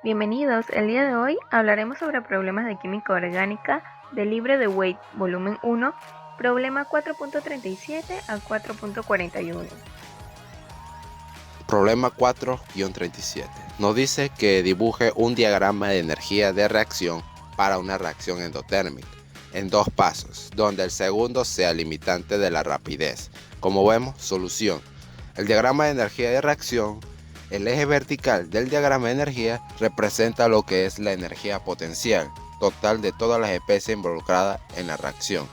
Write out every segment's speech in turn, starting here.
Bienvenidos, el día de hoy hablaremos sobre problemas de química orgánica del libro de Waite, volumen 1, problema 4.37 a 4.41. Problema 4-37. Nos dice que dibuje un diagrama de energía de reacción para una reacción endotérmica en dos pasos, donde el segundo sea limitante de la rapidez. Como vemos, solución. El diagrama de energía de reacción, el eje vertical del diagrama de energía representa lo que es la energía potencial total de todas las especies involucradas en la reacción.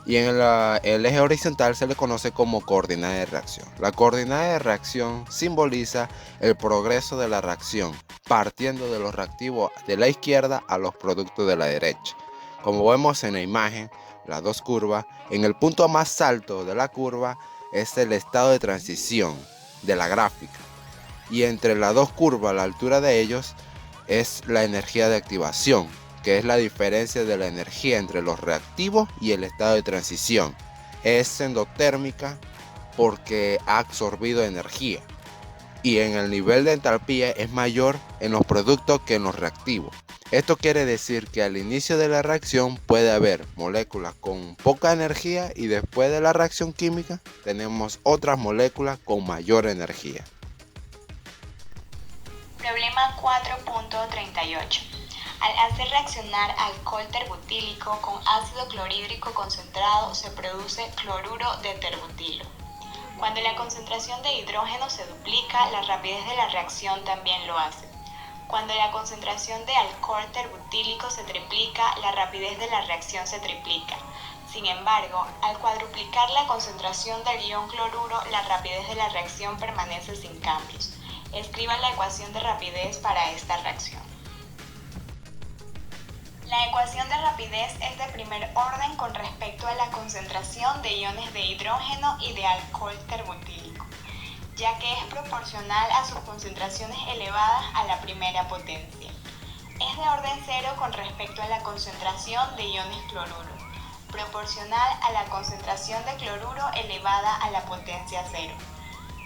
Y en el eje horizontal se le conoce como coordenada de reacción. La coordenada de reacción simboliza el progreso de la reacción, partiendo de los reactivos de la izquierda a los productos de la derecha. Como vemos en la imagen, las dos curvas, en el punto más alto de la curva es el estado de transición de la gráfica. Y entre las dos curvas, la altura de ellos es la energía de activación, que es la diferencia de la energía entre los reactivos y el estado de transición. Es endotérmica porque ha absorbido energía. Y en el nivel de entalpía es mayor en los productos que en los reactivos. Esto quiere decir que al inicio de la reacción puede haber moléculas con poca energía y después de la reacción química tenemos otras moléculas con mayor energía. Problema 4.38. Al hacer reaccionar alcohol terbutílico con ácido clorhídrico concentrado se produce cloruro de terbutilo. Cuando la concentración de hidrógeno se duplica, la rapidez de la reacción también lo hace. Cuando la concentración de alcohol terbutílico se triplica, la rapidez de la reacción se triplica. Sin embargo, al cuadruplicar la concentración del ion cloruro, la rapidez de la reacción permanece sin cambios. Escriban la ecuación de rapidez para esta reacción. La ecuación de rapidez es de primer orden con respecto a la concentración de iones de hidrógeno y de alcohol terbutílico, ya que es proporcional a sus concentraciones elevadas a la primera potencia. Es de orden cero con respecto a la concentración de iones cloruro, proporcional a la concentración de cloruro elevada a la potencia cero.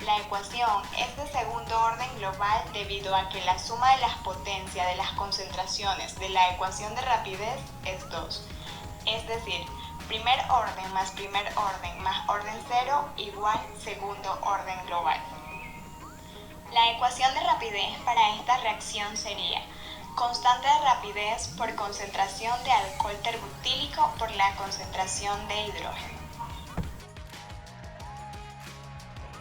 La ecuación es de segundo orden global debido a que la suma de las potencias de las concentraciones de la ecuación de rapidez es 2. Es decir, primer orden más orden cero igual segundo orden global. La ecuación de rapidez para esta reacción sería constante de rapidez por concentración de alcohol terbutílico por la concentración de hidrógeno.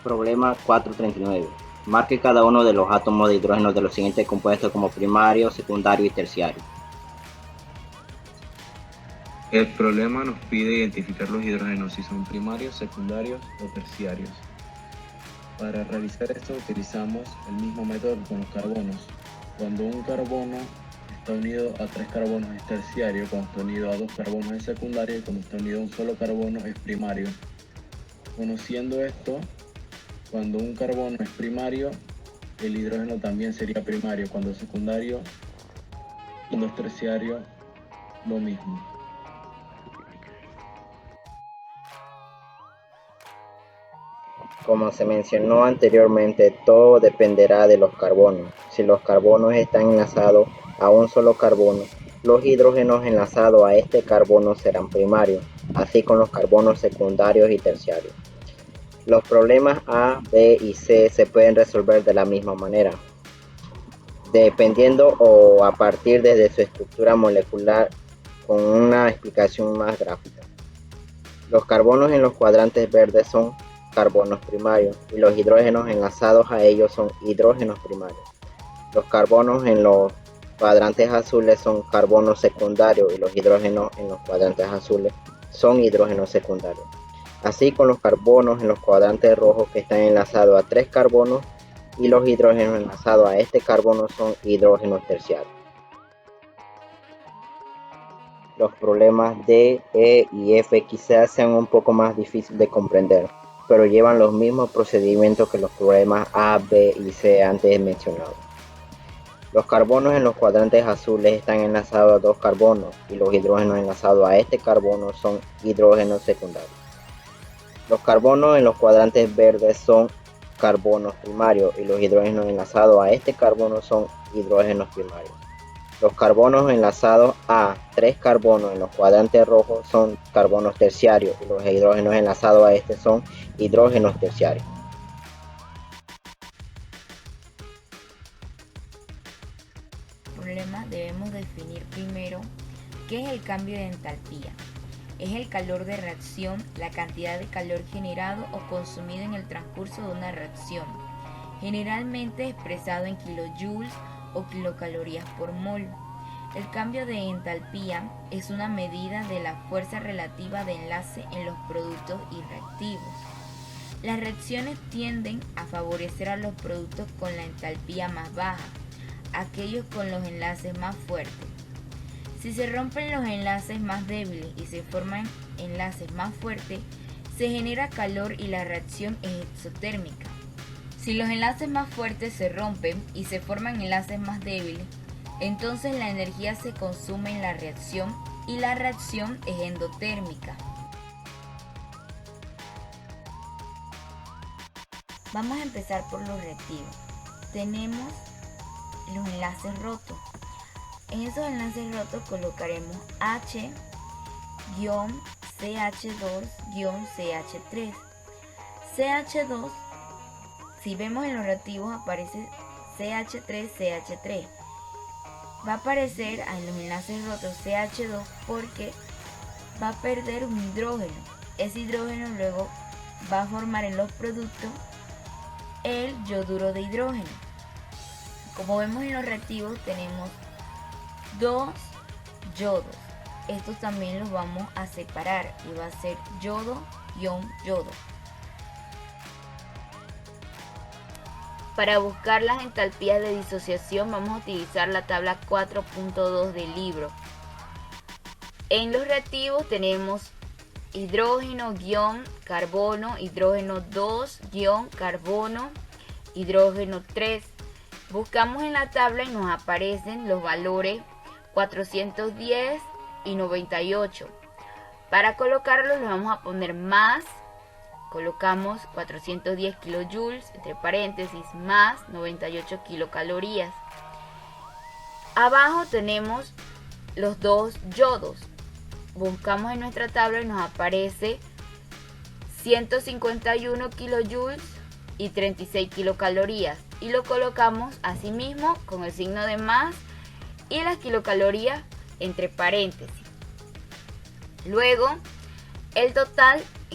Problema 439. Marque cada uno de los átomos de hidrógeno de los siguientes compuestos como primario, secundario y terciario. El problema nos pide identificar los hidrógenos si son primarios, secundarios o terciarios. Para realizar esto utilizamos el mismo método que con los carbonos. Cuando un carbono está unido a 3 carbonos es terciario, cuando está unido a 2 carbonos es secundario y cuando está unido a un solo carbono es primario. Conociendo esto, cuando un carbono es primario, el hidrógeno también sería primario. Cuando es secundario, cuando es terciario, lo mismo. Como se mencionó anteriormente, todo dependerá de los carbonos. Si los carbonos están enlazados a un solo carbono, los hidrógenos enlazados a este carbono serán primarios, así con los carbonos secundarios y terciarios. Los problemas A, B y C se pueden resolver de la misma manera, dependiendo o a partir de su estructura molecular con una explicación más gráfica. Los carbonos en los cuadrantes verdes son carbonos primarios y los hidrógenos enlazados a ellos son hidrógenos primarios. Los carbonos en los cuadrantes azules son carbonos secundarios y los hidrógenos en los cuadrantes azules son hidrógenos secundarios. Así con los carbonos en los cuadrantes rojos que están enlazados a 3 carbonos y los hidrógenos enlazados a este carbono son hidrógenos terciarios. Los problemas D, E y F quizás sean un poco más difíciles de comprender, pero llevan los mismos procedimientos que los problemas A, B y C antes mencionados. Los carbonos en los cuadrantes azules están enlazados a 2 carbonos y los hidrógenos enlazados a este carbono son hidrógenos secundarios. Los carbonos en los cuadrantes verdes son carbonos primarios y los hidrógenos enlazados a este carbono son hidrógenos primarios. Los carbonos enlazados a 3 carbonos en los cuadrantes rojos son carbonos terciarios y los hidrógenos enlazados a este son hidrógenos terciarios. Problema, debemos definir primero qué es el cambio de entalpía. Es el calor de reacción, la cantidad de calor generado o consumido en el transcurso de una reacción, generalmente expresado en kilojoules o kilocalorías por mol. El cambio de entalpía es una medida de la fuerza relativa de enlace en los productos y reactivos. Las reacciones tienden a favorecer a los productos con la entalpía más baja, aquellos con los enlaces más fuertes. Si se rompen los enlaces más débiles y se forman enlaces más fuertes, se genera calor y la reacción es exotérmica. Si los enlaces más fuertes se rompen y se forman enlaces más débiles, entonces la energía se consume en la reacción y la reacción es endotérmica. Vamos a empezar por los reactivos. Tenemos los enlaces rotos. En esos enlaces rotos colocaremos H-CH2-CH3. CH2, si vemos en los reactivos aparece CH3-CH3. Va a aparecer en los enlaces rotos CH2 porque va a perder un hidrógeno. Ese hidrógeno luego va a formar en los productos el yoduro de hidrógeno. Como vemos en los reactivos tenemos 2 yodos. Estos también los vamos a separar y va a ser yodo-yodo. Para buscar las entalpías de disociación vamos a utilizar la tabla 4.2 del libro. En los reactivos tenemos hidrógeno-carbono, hidrógeno 2-carbono, hidrógeno 3. Buscamos en la tabla y nos aparecen los valores 410 y 98. Para colocarlos le vamos a poner más. Colocamos 410 kilojoules, entre paréntesis, más 98 kilocalorías. Abajo tenemos los 2 yodos. Buscamos en nuestra tabla y nos aparece 151 kilojoules y 36 kilocalorías. Y lo colocamos así mismo con el signo de más y las kilocalorías entre paréntesis. Luego, en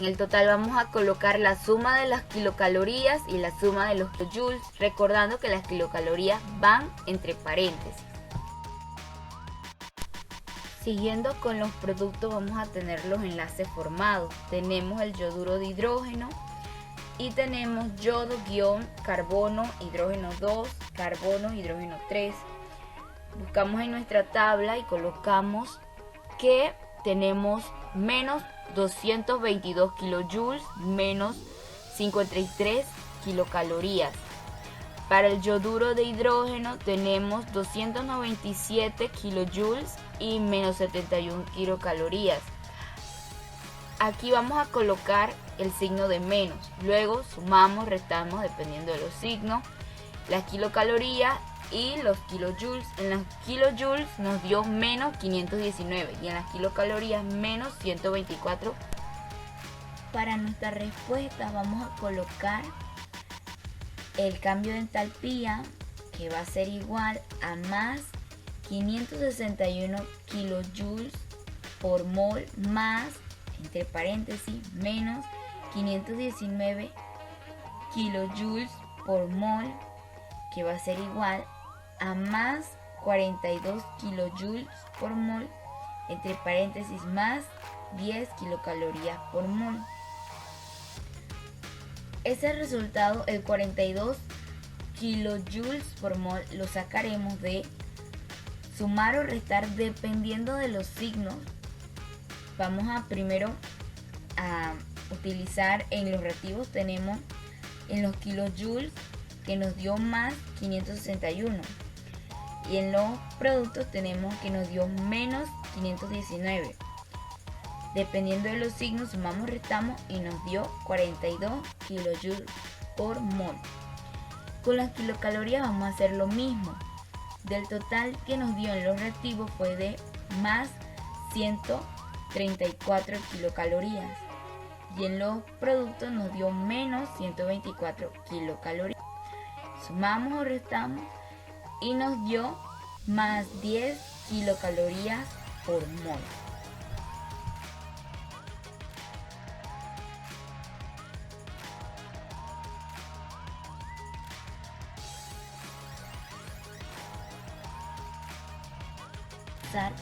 el total vamos a colocar la suma de las kilocalorías y la suma de los kilojoules, recordando que las kilocalorías van entre paréntesis. Siguiendo con los productos vamos a tener los enlaces formados. Tenemos el yoduro de hidrógeno y tenemos yodo-carbono, hidrógeno 2, carbono, hidrógeno 3. Buscamos en nuestra tabla y colocamos que tenemos menos 222 kilojoules, menos 53 kilocalorías. Para el yoduro de hidrógeno tenemos 297 kilojoules y menos 71 kilocalorías. Aquí vamos a colocar el signo de menos. Luego sumamos, restamos dependiendo de los signos, las kilocalorías y los kilojoules. En las kilojoules nos dio menos 519 y en las kilocalorías menos 124. Para nuestra respuesta vamos a colocar el cambio de entalpía, que va a ser igual a más 561 kilojoules por mol más, entre paréntesis, menos 519 kilojoules por mol, que va a ser igual a más 42 kilojoules por mol, entre paréntesis, más 10 kilocalorías por mol. Ese resultado, el 42 kilojoules por mol, lo sacaremos de sumar o restar dependiendo de los signos. Vamos a primero a utilizar en los reactivos, tenemos en los kilojoules que nos dio más 561 y en los productos tenemos que nos dio menos 519. Dependiendo de los signos sumamos, restamos y nos dio 42 kilojoules por mol. Con las kilocalorías vamos a hacer lo mismo. Del total que nos dio en los reactivos fue de más 134 kilocalorías. Y en los productos nos dio menos 124 kilocalorías. Sumamos o restamos y nos dio más 10 kilocalorías por mol.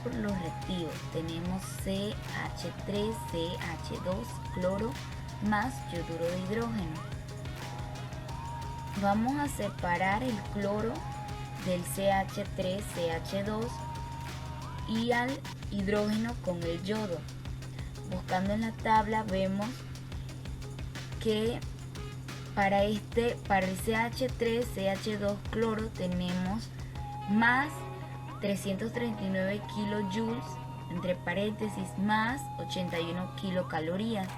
Por los reactivos tenemos CH3, CH2, cloro más yoduro de hidrógeno. Vamos a separar el cloro del CH3, CH2 y al hidrógeno con el yodo. Buscando en la tabla vemos que para el CH3, CH2 cloro tenemos más 339 kilojoules, entre paréntesis, más 81 kilocalorías.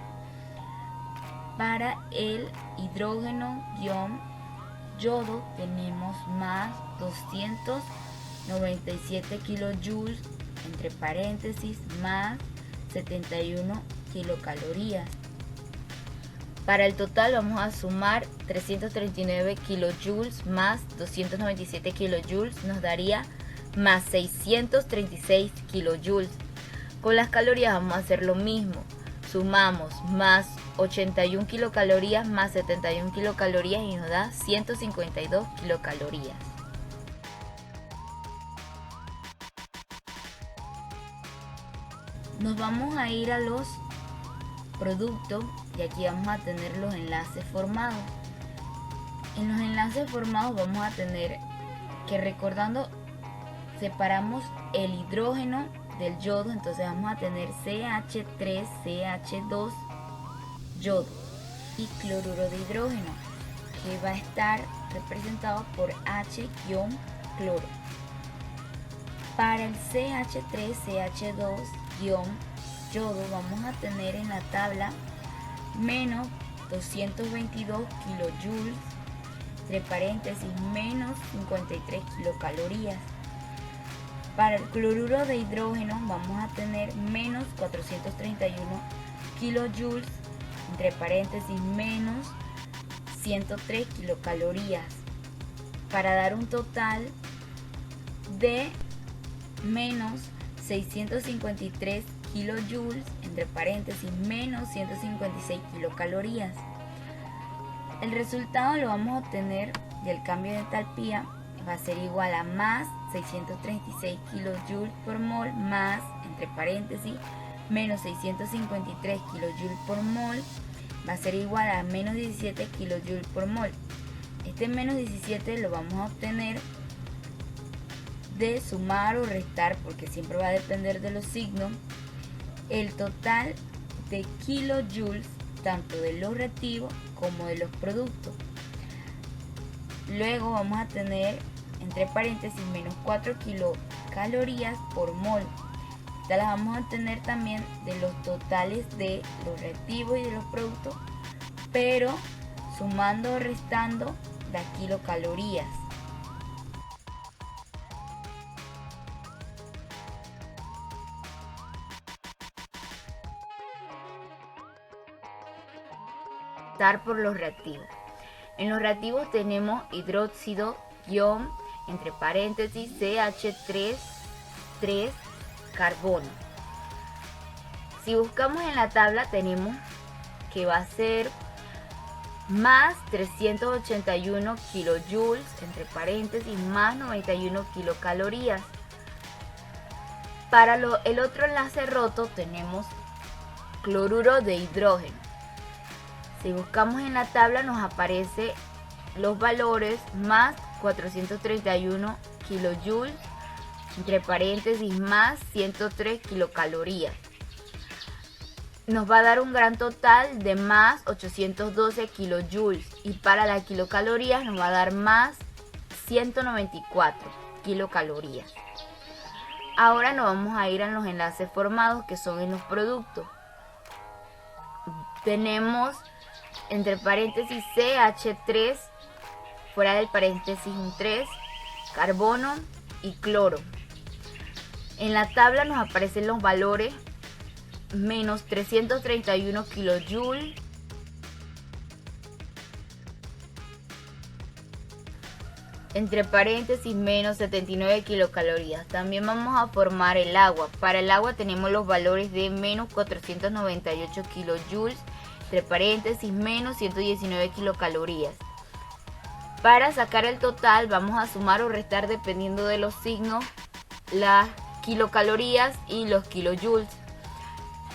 Para el hidrógeno-yodo tenemos más 297 kilojoules, entre paréntesis, más 71 kilocalorías. Para el total vamos a sumar 339 kilojoules más 297 kilojoules, nos daría más 636 kilojoules. Con las calorías vamos a hacer lo mismo. Sumamos más 81 kilocalorías más 71 kilocalorías y nos da 152 kilocalorías. Nos vamos a ir a los productos y aquí vamos a tener los enlaces formados. En los enlaces formados vamos a tener que, recordando, separamos el hidrógeno del yodo, entonces vamos a tener CH3, CH2, yodo y cloruro de hidrógeno, que va a estar representado por H-cloro. Para el CH3, CH2, yodo vamos a tener en la tabla menos 222 kilojoules, entre paréntesis, menos 53 kilocalorías. Para el cloruro de hidrógeno vamos a tener menos 431 kilojoules, entre paréntesis, menos 103 kilocalorías, para dar un total de menos 653 kilojoules, entre paréntesis, menos 156 kilocalorías. El resultado lo vamos a obtener del cambio de entalpía, va a ser igual a más 636 kilojoules por mol más, entre paréntesis, menos 653 kilojoules por mol, va a ser igual a menos 17 kilojoules por mol. Este menos 17 lo vamos a obtener de sumar o restar, porque siempre va a depender de los signos, el total de kilojoules tanto de los reactivos como de los productos. Luego vamos a tener, entre paréntesis, menos 4 kilocalorías por mol. Estas las vamos a obtener también de los totales de los reactivos y de los productos, pero sumando o restando las kilocalorías. Por los reactivos. En los reactivos tenemos hidróxido, entre paréntesis, CH3, carbono. Si buscamos en la tabla tenemos que va a ser más 381 kilojoules, entre paréntesis, más 91 kilocalorías. Para el otro enlace roto tenemos cloruro de hidrógeno. Si buscamos en la tabla nos aparece los valores más 431 kilojoules, entre paréntesis, más 103 kilocalorías. Nos va a dar un gran total de más 812 kilojoules y para las kilocalorías nos va a dar más 194 kilocalorías. Ahora nos vamos a ir a los enlaces formados, que son en los productos. Tenemos entre paréntesis CH3, fuera del paréntesis un 3, carbono y cloro. En la tabla nos aparecen los valores: menos 331 kJ, entre paréntesis menos 79 kilocalorías. También vamos a formar el agua. Para el agua tenemos los valores de menos 498 kJ, entre paréntesis menos 119 kilocalorías. Para sacar el total vamos a sumar o restar, dependiendo de los signos, las kilocalorías y los kilojoules.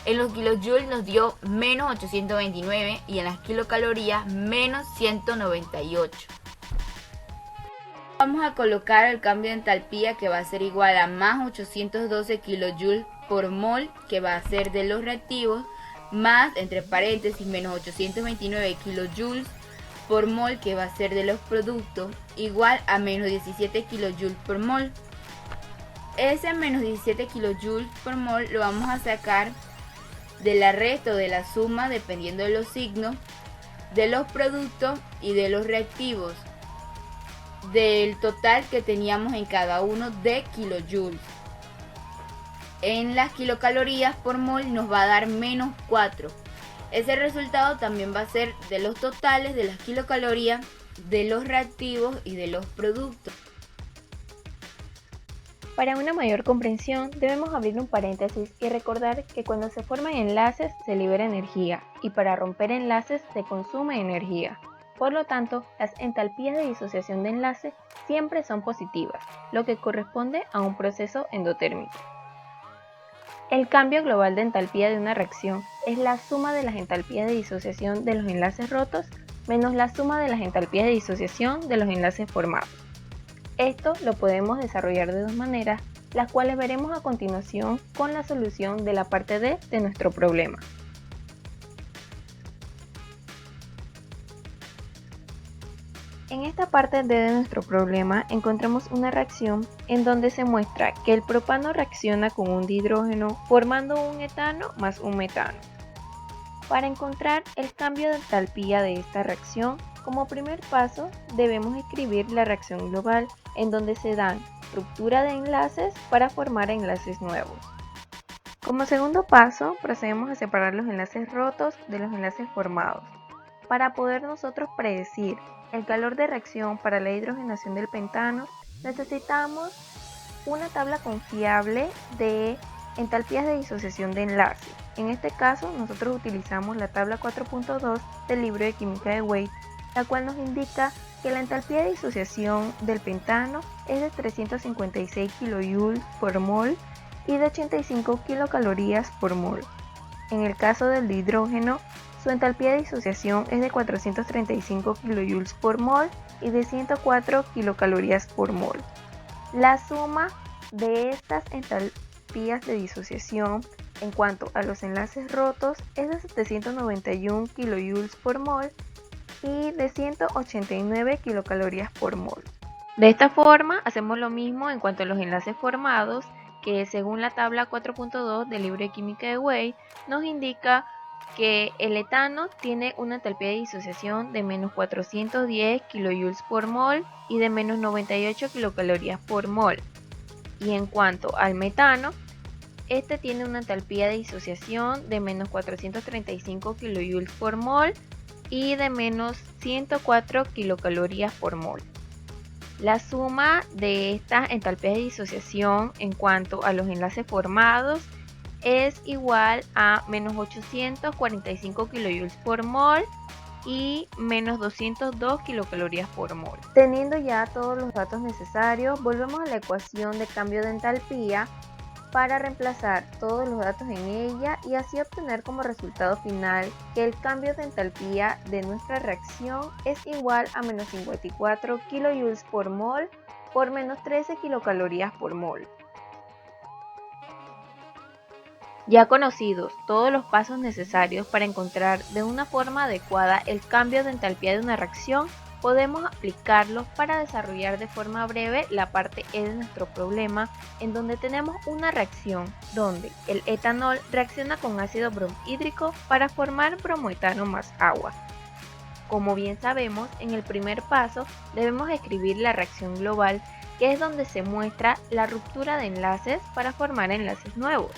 En los kilojoules nos dio menos 829 y en las kilocalorías menos 198. Vamos a colocar el cambio de entalpía, que va a ser igual a más 812 kilojoules por mol, que va a ser de los reactivos, más entre paréntesis menos 829 kilojoules por mol, que va a ser de los productos, igual a menos 17 kilojoules por mol. Ese menos 17 kilojoules por mol lo vamos a sacar del arresto de la suma, dependiendo de los signos, de los productos y de los reactivos, del total que teníamos en cada uno de kilojoules. En las kilocalorías por mol nos va a dar menos 4. Ese resultado también va a ser de los totales de las kilocalorías, de los reactivos y de los productos. Para una mayor comprensión debemos abrir un paréntesis y recordar que cuando se forman enlaces se libera energía y para romper enlaces se consume energía. Por lo tanto, las entalpías de disociación de enlace siempre son positivas, lo que corresponde a un proceso endotérmico. El cambio global de entalpía de una reacción es la suma de las entalpías de disociación de los enlaces rotos menos la suma de las entalpías de disociación de los enlaces formados. Esto lo podemos desarrollar de dos maneras, las cuales veremos a continuación con la solución de la parte D de nuestro problema. En esta parte D de nuestro problema encontramos una reacción en donde se muestra que el propano reacciona con un dihidrógeno formando un etano más un metano. Para encontrar el cambio de entalpía de esta reacción, como primer paso debemos escribir la reacción global, en donde se dan ruptura de enlaces para formar enlaces nuevos. Como segundo paso, procedemos a separar los enlaces rotos de los enlaces formados. Para poder nosotros predecir el calor de reacción para la hidrogenación del pentano, necesitamos una tabla confiable de entalpías de disociación de enlace. En este caso, nosotros utilizamos la tabla 4.2 del libro de química de Waite, la cual nos indica que la entalpía de disociación del pentano es de 356 kJ por mol y de 85 kilocalorías por mol. En el caso del dihidrógeno, su entalpía de disociación es de 435 kJ por mol y de 104 kilocalorías por mol. La suma de estas entalpías de disociación en cuanto a los enlaces rotos es de 791 kJ por mol y de 189 kilocalorías por mol. De esta forma hacemos lo mismo en cuanto a los enlaces formados, que según la tabla 4.2 del libro de química de Waite nos indica que el etano tiene una entalpía de disociación de menos 410 kJ por mol y de menos 98 kilocalorías por mol. Y en cuanto al metano, este tiene una entalpía de disociación de menos 435 kJ por mol y de menos 104 kilocalorías por mol. La suma de estas entalpías de disociación en cuanto a los enlaces formados es igual a menos 845 kJ por mol y menos 202 kilocalorías por mol. Teniendo ya todos los datos necesarios, volvemos a la ecuación de cambio de entalpía para reemplazar todos los datos en ella y así obtener como resultado final que el cambio de entalpía de nuestra reacción es igual a menos 54 kJ por mol por menos 13 kilocalorías por mol. Ya conocidos todos los pasos necesarios para encontrar de una forma adecuada el cambio de entalpía de una reacción, podemos aplicarlos para desarrollar de forma breve la parte E de nuestro problema, en donde tenemos una reacción donde el etanol reacciona con ácido bromhídrico para formar bromoetano más agua. Como bien sabemos, en el primer paso debemos escribir la reacción global, que es donde se muestra la ruptura de enlaces para formar enlaces nuevos.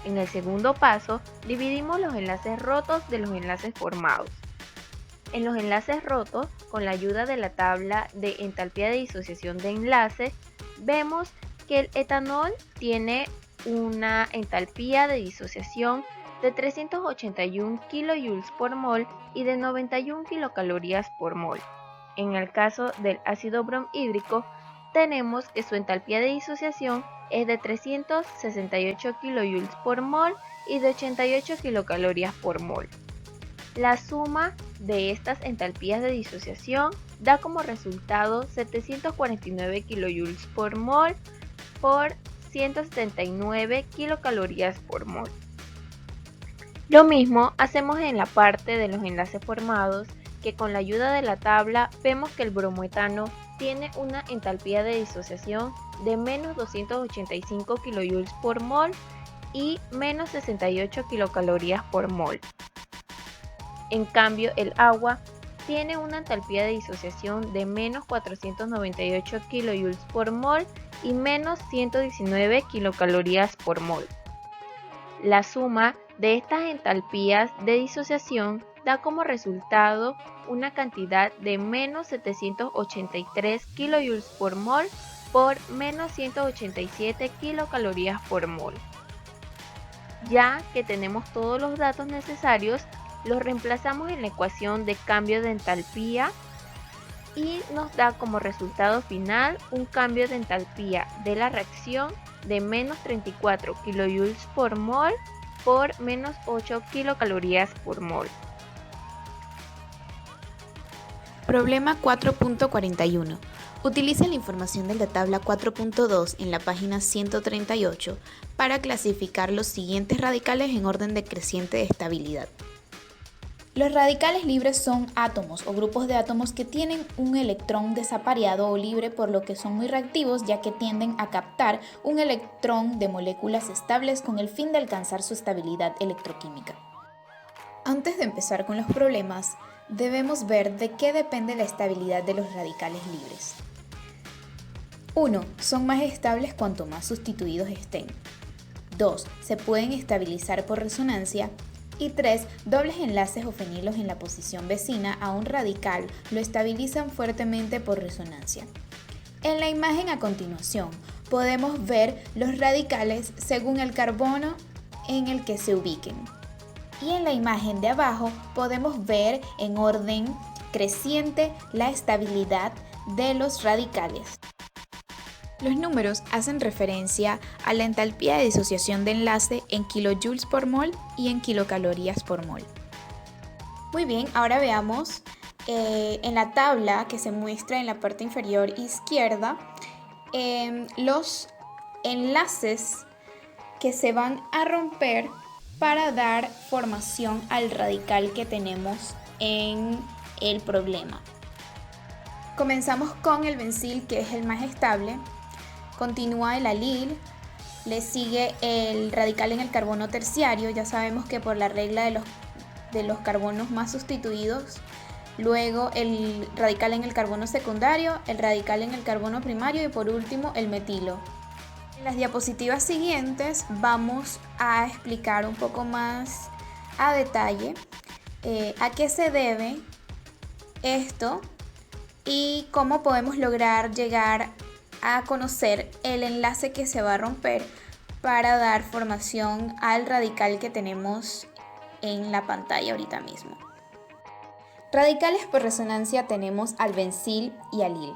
En el segundo paso, dividimos los enlaces rotos de los enlaces formados. En los enlaces rotos, con la ayuda de la tabla de entalpía de disociación de enlace, vemos que el etanol tiene una entalpía de disociación de 381 kJ por mol y de 91 kilocalorías por mol. En el caso del ácido bromhídrico, tenemos que su entalpía de disociación es de 368 kJ por mol y de 88 kilocalorías por mol. La suma de estas entalpías de disociación da como resultado 749 kJ por mol por 179 kilocalorías por mol. Lo mismo hacemos en la parte de los enlaces formados, que con la ayuda de la tabla vemos que el bromoetano tiene una entalpía de disociación de menos 285 kJ por mol y menos 68 kilocalorías por mol. En cambio, el agua tiene una entalpía de disociación de menos 498 kJ por mol y menos 119 kilocalorías por mol. La suma de estas entalpías de disociación da como resultado una cantidad de menos 783 kJ por mol por menos 187 kilocalorías por mol. Ya que tenemos todos los datos necesarios, los reemplazamos en la ecuación de cambio de entalpía y nos da como resultado final un cambio de entalpía de la reacción de menos 34 kJ por mol por menos 8 kilocalorías por mol. Problema 4.41. Utilice la información de la tabla 4.2 en la página 138 para clasificar los siguientes radicales en orden decreciente de estabilidad. Los radicales libres son átomos o grupos de átomos que tienen un electrón desapareado o libre, por lo que son muy reactivos, ya que tienden a captar un electrón de moléculas estables con el fin de alcanzar su estabilidad electroquímica. Antes de empezar con los problemas, debemos ver de qué depende la estabilidad de los radicales libres. 1. Son más estables cuanto más sustituidos estén. 2. Se pueden estabilizar por resonancia. Y 3. Dobles enlaces o fenilos en la posición vecina a un radical lo estabilizan fuertemente por resonancia. En la imagen a continuación podemos ver los radicales según el carbono en el que se ubiquen. Y en la imagen de abajo podemos ver en orden creciente la estabilidad de los radicales. Los números hacen referencia a la entalpía de disociación de enlace en kilojoules por mol y en kilocalorías por mol. Muy bien, ahora veamos en la tabla que se muestra en la parte inferior izquierda los enlaces que se van a romper para dar formación al radical que tenemos en el problema. Comenzamos con el bencil, que es el más estable. Continúa el alil, le sigue el radical en el carbono terciario. Ya sabemos que por la regla de los carbonos más sustituidos, luego el radical en el carbono secundario, el radical en el carbono primario y por último el metilo. En las diapositivas siguientes vamos a explicar un poco más a detalle a qué se debe esto y cómo podemos lograr llegar a conocer el enlace que se va a romper para dar formación al radical que tenemos en la pantalla ahorita mismo. Radicales por resonancia tenemos al bencil y alil.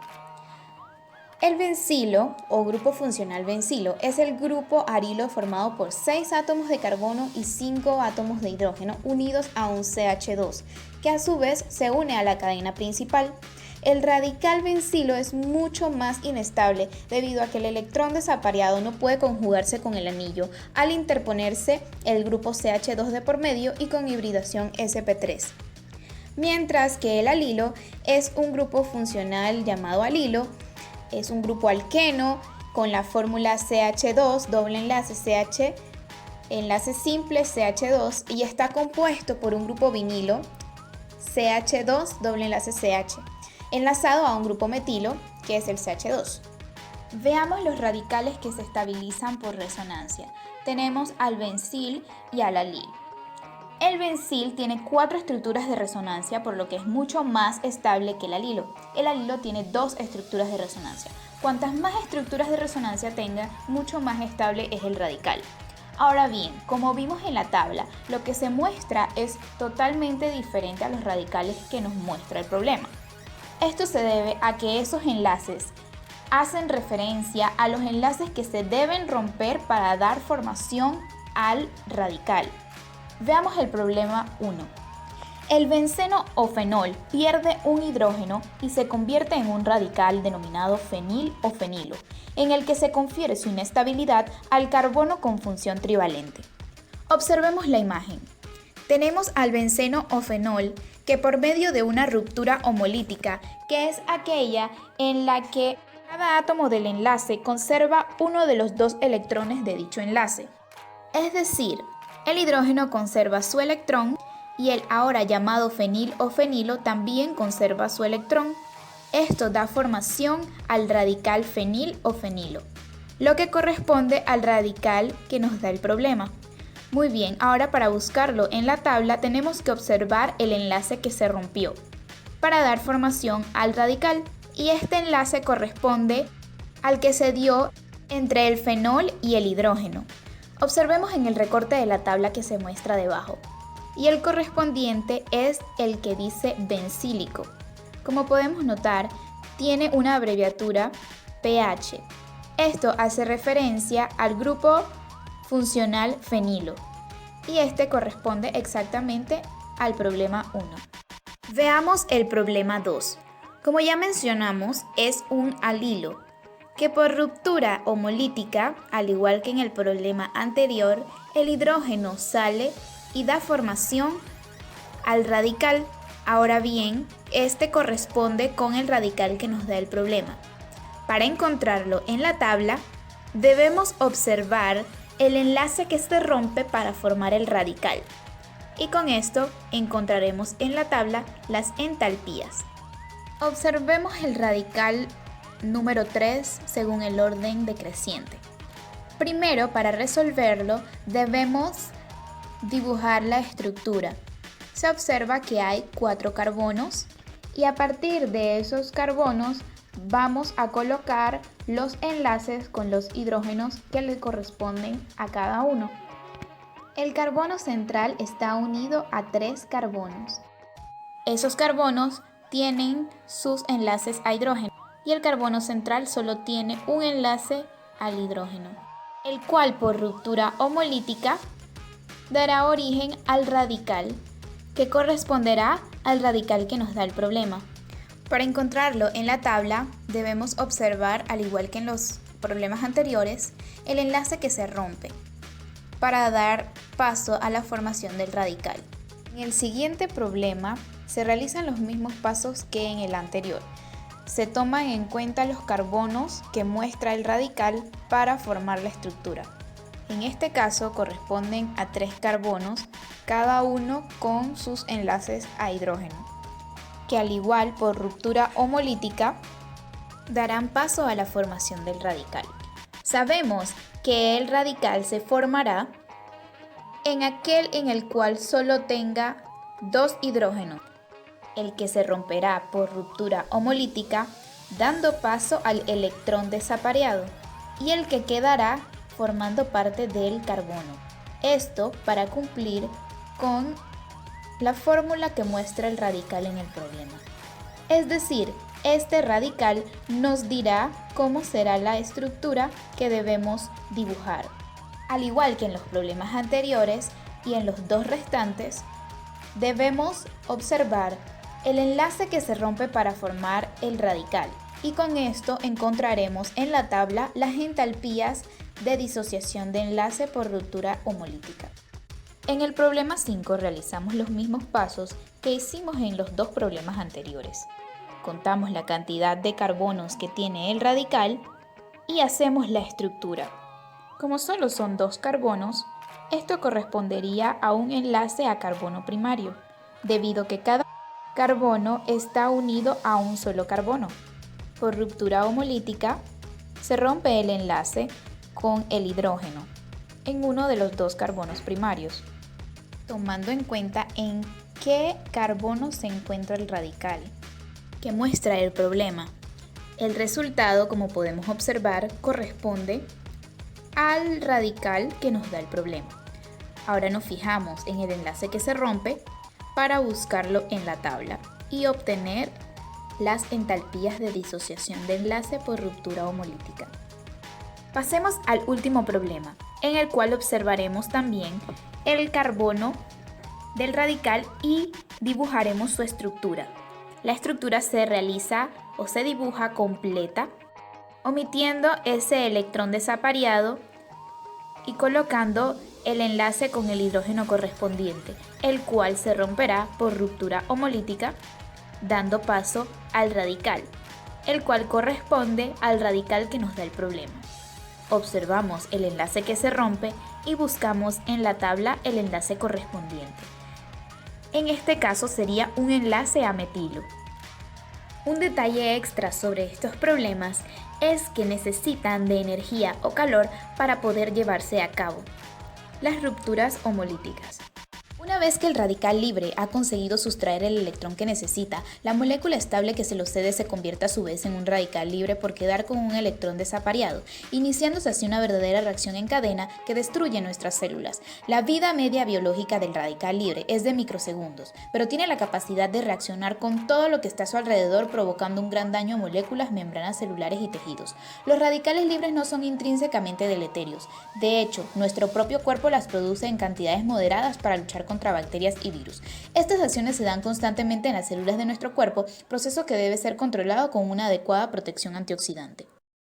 El bencilo o grupo funcional bencilo es el grupo arilo formado por 6 átomos de carbono y 5 átomos de hidrógeno unidos a un CH2, que a su vez se une a la cadena principal. El radical bencilo es mucho más inestable debido a que el electrón desapareado no puede conjugarse con el anillo al interponerse el grupo CH2 de por medio y con hibridación sp3. Mientras que el alilo es un grupo funcional llamado alilo, es un grupo alqueno con la fórmula CH2, doble enlace CH, enlace simple CH2 y está compuesto por un grupo vinilo CH2 doble enlace CH, enlazado a un grupo metilo, que es el CH2. Veamos los radicales que se estabilizan por resonancia. Tenemos al bencil y al alil. El bencil tiene 4 estructuras de resonancia, por lo que es mucho más estable que el alilo. El alilo tiene 2 estructuras de resonancia. Cuantas más estructuras de resonancia tenga, mucho más estable es el radical. Ahora bien, como vimos en la tabla, lo que se muestra es totalmente diferente a los radicales que nos muestra el problema. Esto se debe a que esos enlaces hacen referencia a los enlaces que se deben romper para dar formación al radical. Veamos el problema 1. El benceno o fenol pierde un hidrógeno y se convierte en un radical denominado fenil o fenilo, en el que se confiere su inestabilidad al carbono con función trivalente. Observemos la imagen. Tenemos al benceno o fenol que por medio de una ruptura homolítica, que es aquella en la que cada átomo del enlace conserva uno de los 2 electrones de dicho enlace. Es decir, el hidrógeno conserva su electrón y el ahora llamado fenil o fenilo también conserva su electrón. Esto da formación al radical fenil o fenilo, lo que corresponde al radical que nos da el problema. Muy bien, ahora para buscarlo en la tabla tenemos que observar el enlace que se rompió para dar formación al radical, y este enlace corresponde al que se dio entre el fenol y el hidrógeno. Observemos en el recorte de la tabla que se muestra debajo, y el correspondiente es el que dice bencílico. Como podemos notar, tiene una abreviatura pH. Esto hace referencia al grupo funcional fenilo, y este corresponde exactamente al problema 1. Veamos el problema 2. Como ya mencionamos, es un alilo, que por ruptura homolítica, al igual que en el problema anterior, el hidrógeno sale y da formación al radical. Ahora bien, este corresponde con el radical que nos da el problema. Para encontrarlo en la tabla, debemos observar el enlace que se rompe para formar el radical. Y con esto encontraremos en la tabla las entalpías. Observemos el radical número 3 según el orden decreciente. Primero, para resolverlo, debemos dibujar la estructura. Se observa que hay 4 carbonos y a partir de esos carbonos vamos a colocar los enlaces con los hidrógenos que le corresponden a cada uno. El carbono central está unido a 3 carbonos. Esos carbonos tienen sus enlaces a hidrógeno y el carbono central solo tiene un enlace al hidrógeno, el cual por ruptura homolítica dará origen al radical, que corresponderá al radical que nos da el problema. Para encontrarlo en la tabla debemos observar, al igual que en los problemas anteriores, el enlace que se rompe para dar paso a la formación del radical. En el siguiente problema se realizan los mismos pasos que en el anterior. Se toman en cuenta los carbonos que muestra el radical para formar la estructura. En este caso corresponden a 3 carbonos, cada uno con sus enlaces a hidrógeno, que al igual por ruptura homolítica darán paso a la formación del radical. Sabemos que el radical se formará en aquel en el cual solo tenga 2 hidrógenos, el que se romperá por ruptura homolítica dando paso al electrón desapareado y el que quedará formando parte del carbono. Esto para cumplir con la fórmula que muestra el radical en el problema. Es decir, este radical nos dirá cómo será la estructura que debemos dibujar. Al igual que en los problemas anteriores y en los 2 restantes, debemos observar el enlace que se rompe para formar el radical, y con esto encontraremos en la tabla las entalpías de disociación de enlace por ruptura homolítica. En el problema 5 realizamos los mismos pasos que hicimos en los 2 problemas anteriores. Contamos la cantidad de carbonos que tiene el radical y hacemos la estructura. Como solo son 2 carbonos, esto correspondería a un enlace a carbono primario, debido que cada carbono está unido a un solo carbono. Por ruptura homolítica, se rompe el enlace con el hidrógeno en uno de los dos carbonos primarios, tomando en cuenta en qué carbono se encuentra el radical que muestra el problema. El resultado, como podemos observar, corresponde al radical que nos da el problema. Ahora nos fijamos en el enlace que se rompe para buscarlo en la tabla y obtener las entalpías de disociación de enlace por ruptura homolítica. Pasemos al último problema, en el cual observaremos también el carbono del radical y dibujaremos su estructura. La estructura se realiza o se dibuja completa, omitiendo ese electrón desapareado y colocando el enlace con el hidrógeno correspondiente, el cual se romperá por ruptura homolítica, dando paso al radical, el cual corresponde al radical que nos da el problema. Observamos el enlace que se rompe y buscamos en la tabla el enlace correspondiente. En este caso sería un enlace a metilo. Un detalle extra sobre estos problemas es que necesitan de energía o calor para poder llevarse a cabo. Las rupturas homolíticas. Una vez que el radical libre ha conseguido sustraer el electrón que necesita, la molécula estable que se lo cede se convierte a su vez en un radical libre por quedar con un electrón desapareado, iniciándose así una verdadera reacción en cadena que destruye nuestras células. La vida media biológica del radical libre es de microsegundos, pero tiene la capacidad de reaccionar con todo lo que está a su alrededor, provocando un gran daño a moléculas, membranas celulares y tejidos. Los radicales libres no son intrínsecamente deleterios. De hecho, nuestro propio cuerpo las produce en cantidades moderadas para luchar contra bacterias y virus. Estas acciones se dan constantemente en las células de nuestro cuerpo, proceso que debe ser controlado con una adecuada protección antioxidante.